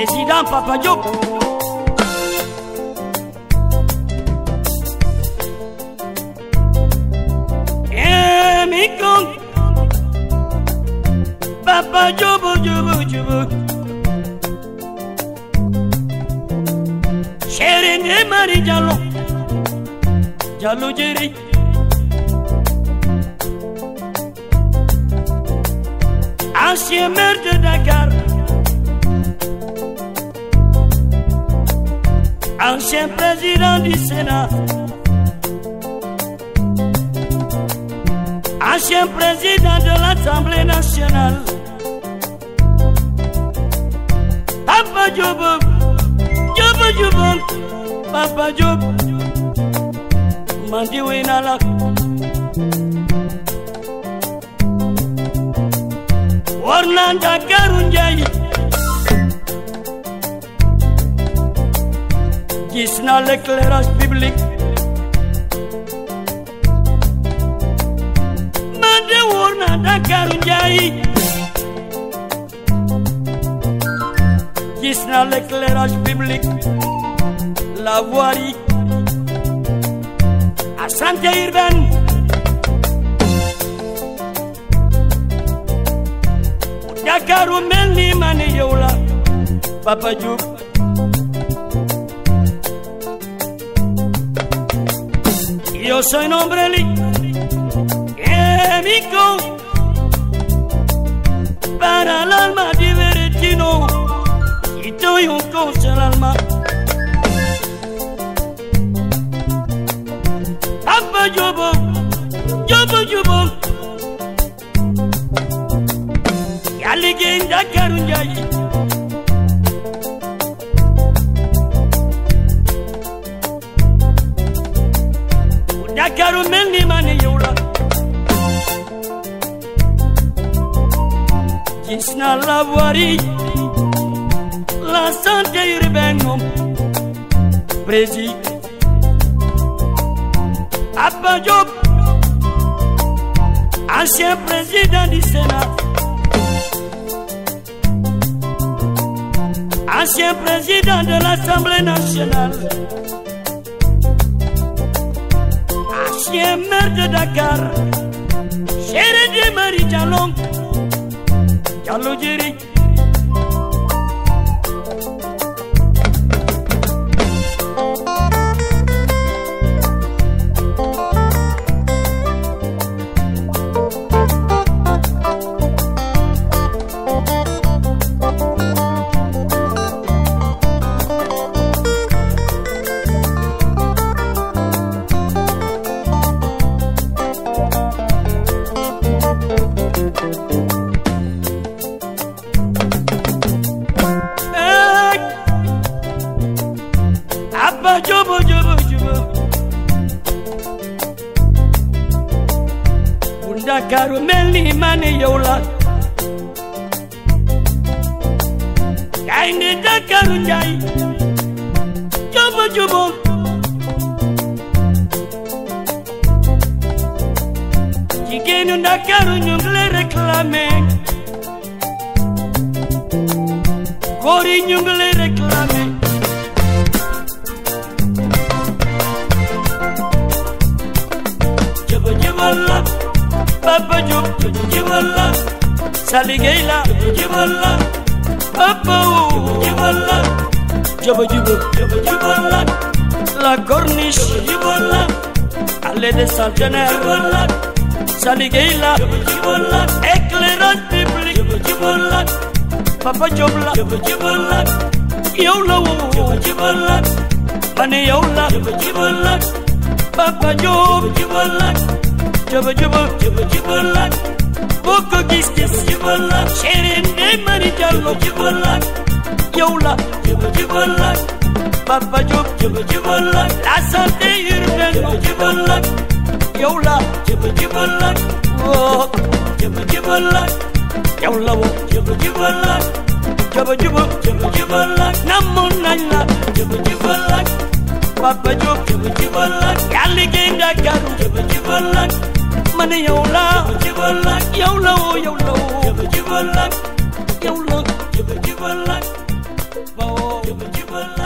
Président Papa Diop. Mikong Papa Diop, Chéri de Marie Diallo, Diallo Jerry. Ancien maire de Dakar, ancien président du Sénat, ancien président de l'Assemblée nationale. Papa Diop, Papa Diop, Mandi Winala. Warna Dakar Ndiaye, gis na l'éclairage public. Dakar Ndiaye, gis na l'éclairage public, la voirie, la santé urbaine, Dakar u mel ni man yow la Papa Diop. Yo soy nombre Mikong para el alma divertino y doy un consejo al alma. Papa Diop, ya liggéey Dakar Ndiaye. Dakar mel ni man yow la. Gis na la voirie, la santé urbaine, président Papa Diop, ancien président du Sénat, ancien président de l'Assemblée nationale, ancien maire de Dakar, Chéri de Marie Diallo, Diallo Jerry. Dakar mel ni man yow la. Gaynde Dakar Ndiaye, Diop, jigéenu Dakar ñu ngi lay réclamer, góor yi ñu ngi lay réclamer. Jëbal Papa Diop, jëbal sa liggéey la, jëbal Papa jëbal la corniche, jëbal allée des centenaires, jëbal sa liggéey la, éclairage public, jëbal Papa Diop la, jëbal yow la woo, jëbal man yow la, jëbal Papa Diop, jëbal jëbal boko gis-gis, jëbal Chéri de Marie Diallo, jëbal yow la, jëbal Papa Diop, jëbal la santé urbaine, jëbal yow la, jëbal oh jëbal yow la wo, jëbal namoon nañ la, jëbal Papa Diop, jëbal yaa liggéey Dakar, jëbal man yow la, yow la woo, yow la woo, yow la jëba jëbal